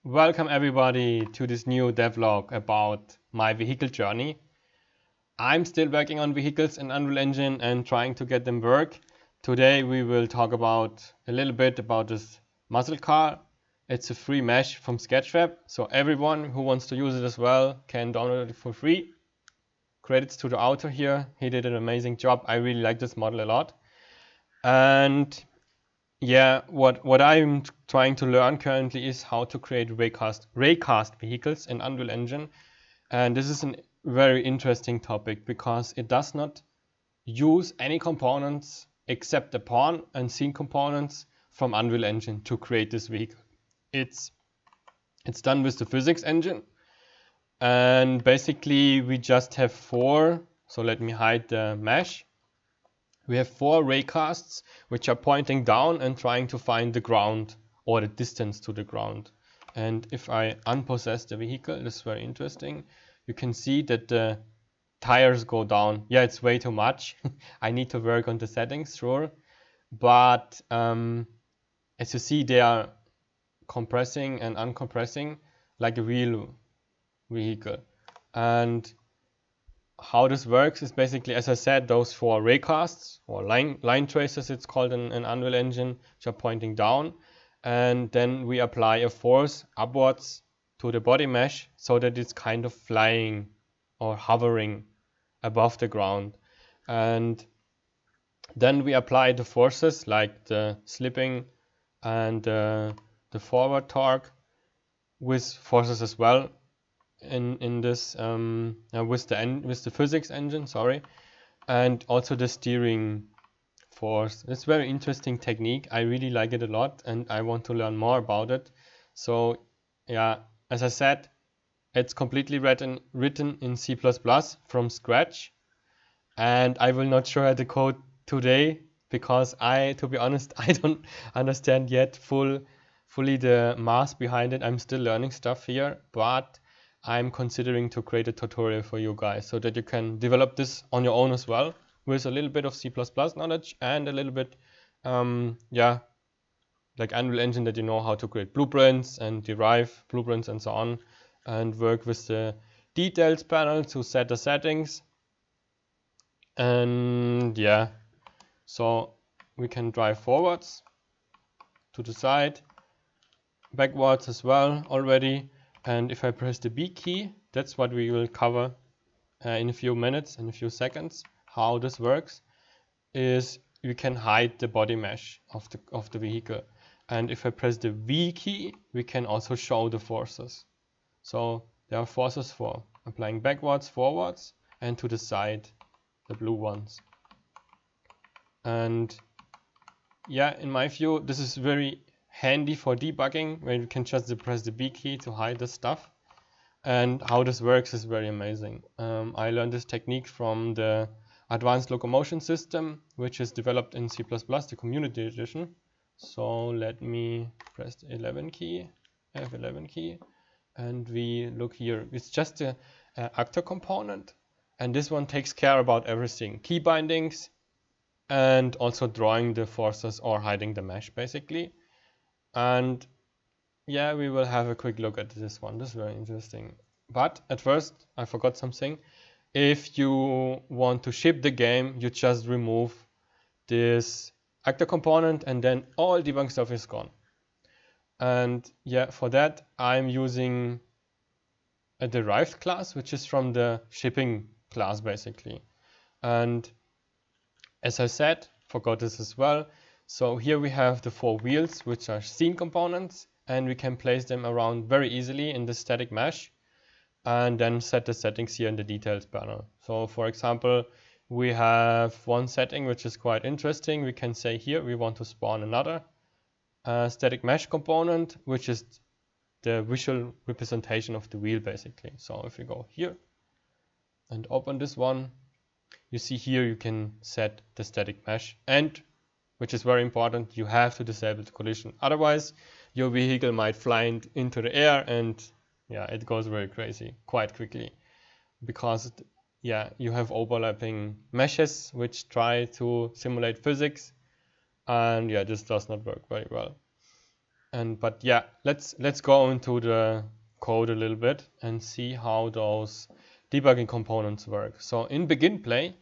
Welcome everybody to this new devlog about my vehicle journey. I'm still working on vehicles in Unreal Engine and trying to get them work. Today we will talk about a little bit about this muscle car. It's a free mesh from Sketchfab, so everyone who wants to use it as well can download it for free. Credits to the author here, he did an amazing job. I really like this model a lot. And yeah, what I'm trying to learn currently is how to create Raycast vehicles in Unreal Engine. And this is a very interesting topic because it does not use any components except the pawn and scene components from Unreal Engine to create this vehicle. It's done with the physics engine. And basically we just have four, so let me hide the mesh. We have four raycasts which are pointing down and trying to find the ground or the distance to the ground. And if I unpossess the vehicle, this is very interesting. You can see that the tires go down. Yeah, it's way too much. I need to work on the settings, sure. But as you see, they are compressing and uncompressing like a real vehicle. And how this works is basically, as I said, those four raycasts or line traces, it's called in Unreal Engine, which are pointing down. And then we apply a force upwards to the body mesh so that it's kind of flying or hovering above the ground. And then we apply the forces like the slipping and the forward torque with forces as well in this with the physics engine, sorry, and also the steering force. It's very interesting technique. I really like it a lot and I want to learn more about it. So yeah, as I said, it's completely written in C++ from scratch, and I will not show you the code today because to be honest, I don't understand yet fully the math behind it. I'm still learning stuff here, but I'm considering to create a tutorial for you guys so that you can develop this on your own as well with a little bit of C++ knowledge and a little bit, like Unreal Engine, that you know how to create blueprints and derive blueprints and so on, and work with the details panel to set the settings. And yeah, so we can drive forwards, to the side, backwards as well already. And if I press the B key, that's what we will cover in a few minutes, in a few seconds. How this works is you can hide the body mesh of the vehicle. And if I press the V key, we can also show the forces. So there are forces for applying backwards, forwards, and to the side, the blue ones. And yeah, in my view, this is very handy for debugging, where you can just press the B key to hide the stuff. And how this works is very amazing. I learned this technique from the Advanced Locomotion System, which is developed in C++, the Community Edition. So let me press the 11 key, F11 key, and we look here. It's just a actor component, and this one takes care about everything. Key bindings, and also drawing the forces or hiding the mesh, basically. And yeah, we will have a quick look at this one. This is very interesting. But at first, I forgot something. If you want to ship the game, you just remove this actor component and then all debug stuff is gone. And yeah, for that, I'm using a derived class, which is from the shipping class, basically. And as I said, forgot this as well. So here we have the four wheels, which are scene components, and we can place them around very easily in the static mesh and then set the settings here in the details panel. So for example, we have one setting which is quite interesting. We can say here we want to spawn another static mesh component, which is the visual representation of the wheel, basically. So if we go here and open this one, you see here you can set the static mesh, and which is very important, you have to disable the collision. Otherwise, your vehicle might fly into the air and yeah, it goes very crazy quite quickly because yeah, you have overlapping meshes which try to simulate physics, and yeah, this does not work very well. But yeah, let's go into the code a little bit and see how those debugging components work. So in begin play,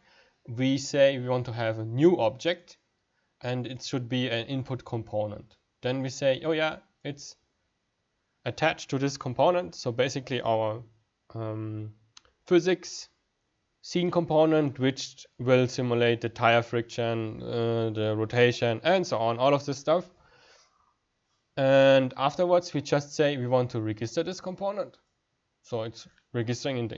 we say we want to have a new object and it should be an input component. Then we say, oh yeah, it's attached to this component. So basically our physics scene component, which will simulate the tire friction, the rotation, and so on, all of this stuff. And afterwards, we just say we want to register this component. So it's registering in the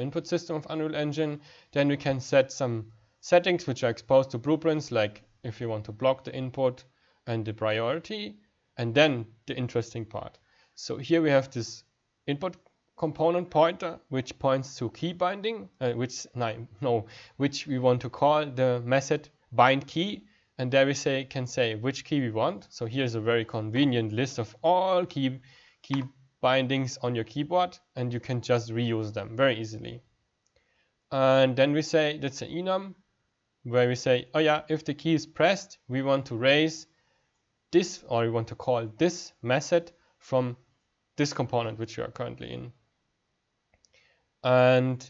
input system of Unreal Engine. Then we can set some settings which are exposed to blueprints, like if you want to block the input and the priority, and then the interesting part. So here we have this input component pointer which points to key binding, which we want to call the method bind key, and there we can say which key we want. So here's a very convenient list of all key bindings on your keyboard, and you can just reuse them very easily. And then we say that's an enum, where we say, oh yeah, if the key is pressed, we want to raise this, or we want to call this method from this component which we are currently in. And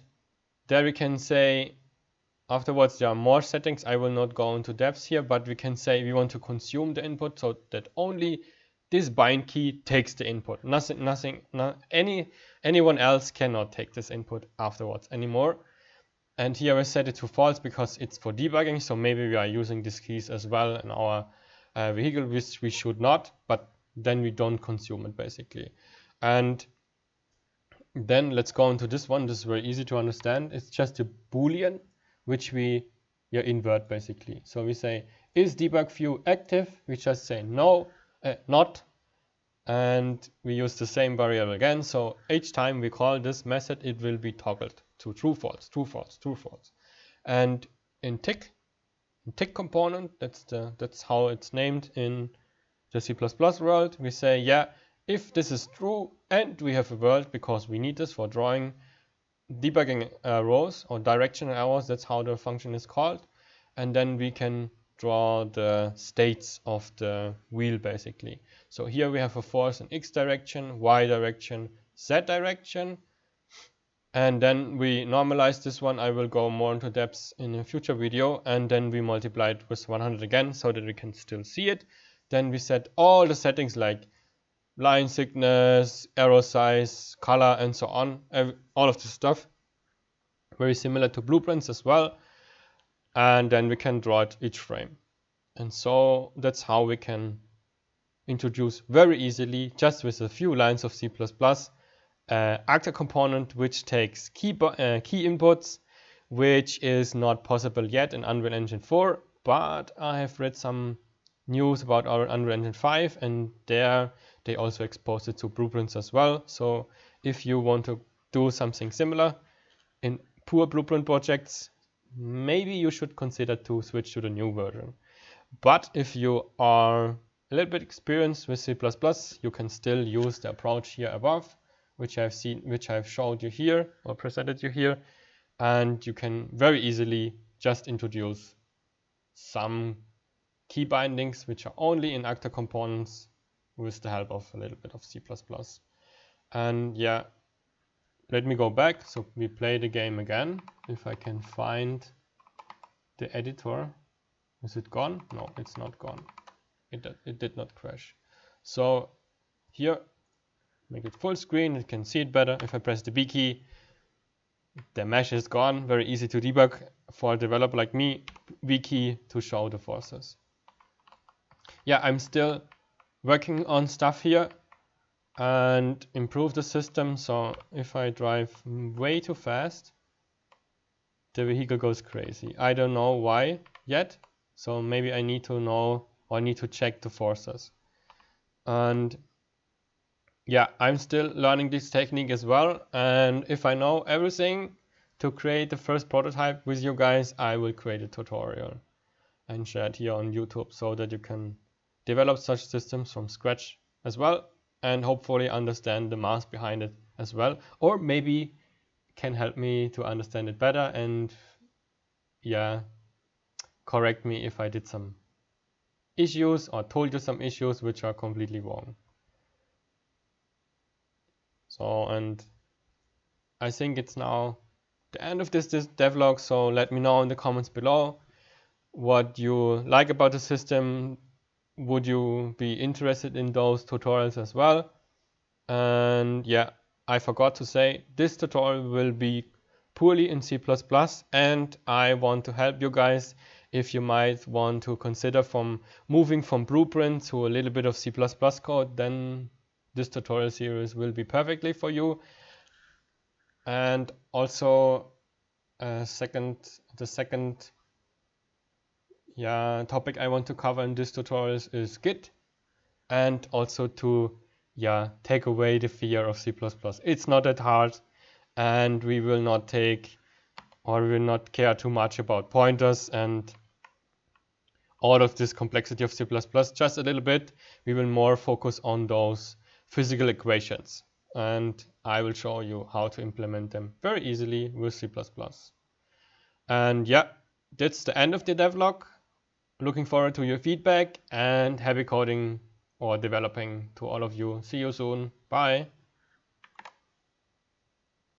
there we can say, afterwards there are more settings. I will not go into depth here, but we can say we want to consume the input so that only this bind key takes the input. Anyone else cannot take this input afterwards anymore. And here I set it to false because it's for debugging, so maybe we are using these keys as well in our vehicle, which we should not, but then we don't consume it basically. And then let's go into this one. This is very easy to understand. It's just a Boolean which we invert basically. So we say, is debug view active? We just say no, not, and we use the same variable again. So each time we call this method, it will be toggled to true, false, true, false, true, false. And in tick component, that's how it's named in the C++ world. We say, yeah, if this is true and we have a world, because we need this for drawing debugging arrows or directional arrows, that's how the function is called, and then we can draw the states of the wheel basically. So here we have a force in x direction, y direction, z direction, and then we normalize this one. I will go more into depth in a future video, and then we multiply it with 100 again so that we can still see it. Then we set all the settings like line thickness, arrow size, color, and so on, all of this stuff, very similar to blueprints as well. And then we can draw it each frame. And so that's how we can introduce very easily, just with a few lines of C++, actor component which takes key inputs, which is not possible yet in Unreal Engine 4, but I have read some news about our Unreal Engine 5, and there they also exposed it to blueprints as well. So if you want to do something similar in pure blueprint projects, maybe you should consider to switch to the new version. But if you are a little bit experienced with C++, you can still use the approach here above, which I've showed you here or presented you here, and you can very easily just introduce some key bindings which are only in actor components with the help of a little bit of C++. And yeah, let me go back. So we play the game again. If I can find the editor. Is it gone? No, it's not gone. It did not crash. So here, make it full screen. You can see it better. If I press the B key, the mesh is gone. Very easy to debug for a developer like me. V key to show the forces. Yeah, I'm still working on stuff here and improve the system. So if I drive way too fast, the vehicle goes crazy. I don't know why yet. So maybe I need to know, or I need to check the forces. And yeah, I'm still learning this technique as well. And if I know everything to create the first prototype with you guys, I will create a tutorial and share it here on YouTube so that you can develop such systems from scratch as well, and hopefully understand the math behind it as well, or maybe can help me to understand it better and yeah, correct me if I did some issues or told you some issues which are completely wrong. So, and I think it's now the end of this devlog, so let me know in the comments below what you like about the system. Would you be interested in those tutorials as well? And yeah, I forgot to say, this tutorial will be purely in C++, and I want to help you guys if you might want to consider moving from Blueprint to a little bit of C++ code, then this tutorial series will be perfectly for you. And also the second topic I want to cover in this tutorial is Git, and also to take away the fear of C++. It's not that hard, and we will not care too much about pointers and all of this complexity of C++, just a little bit. We will more focus on those physical equations, and I will show you how to implement them very easily with C++. And yeah, that's the end of the devlog. Looking forward to your feedback, and happy coding or developing to all of you. See you soon. Bye.